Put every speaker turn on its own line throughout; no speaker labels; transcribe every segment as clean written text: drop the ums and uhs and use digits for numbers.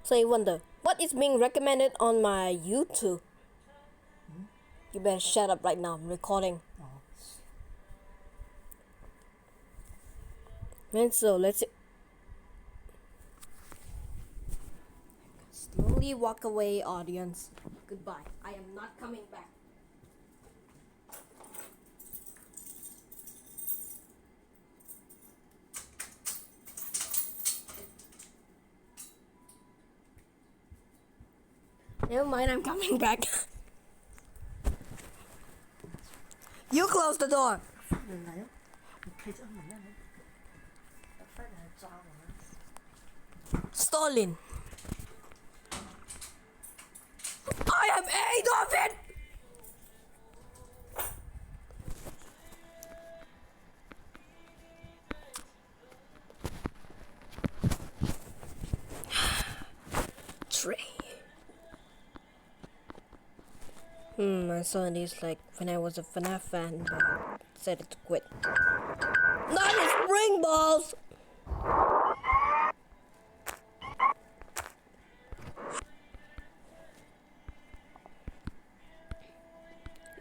So you wonder, what is being recommended on my YouTube? You better shut up right now, I'm recording. And so let's slowly walk away, audience. Goodbye. I am not coming back. Never mind, I'm coming back. You close the door. Stolen. I am Adolf. Trey. I saw these like when I was a FNAF fan, but decided to quit. Not the spring balls!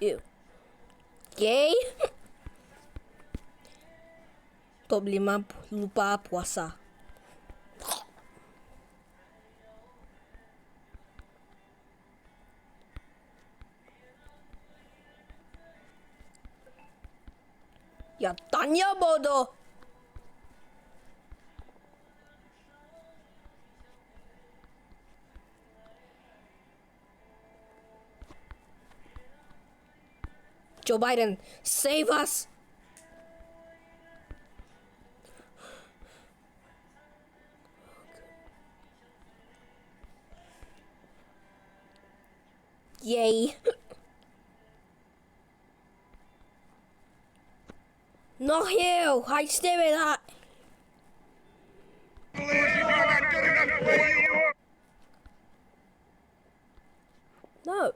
Ew. Yay! Top 5 lupa puasa. Ya tanya bodoh. Joe Biden, save us. Yay. Not here. I stay with that. No.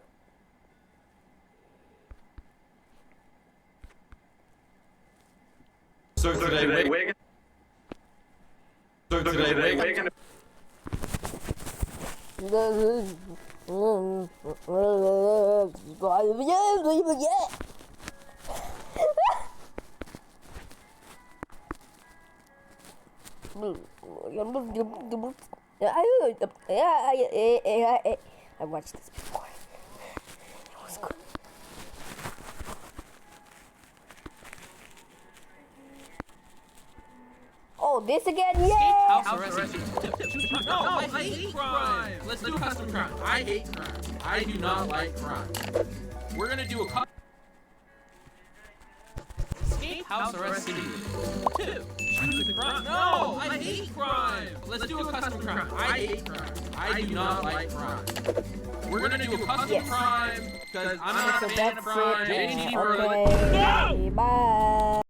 So today we're gonna
I watched this before. It was good. Oh, this again? Yay!
House arrest. No, I hate crime. Let's do a custom crime. I hate crime. I do not like crime. We're gonna do a escape house arrest simulator. 2. Choose a crime. No, I hate crime. Let's do a custom crime. I hate crime. I do not like crime. We're gonna do a custom crime because I'm not a fan of crime.
Okay, bye.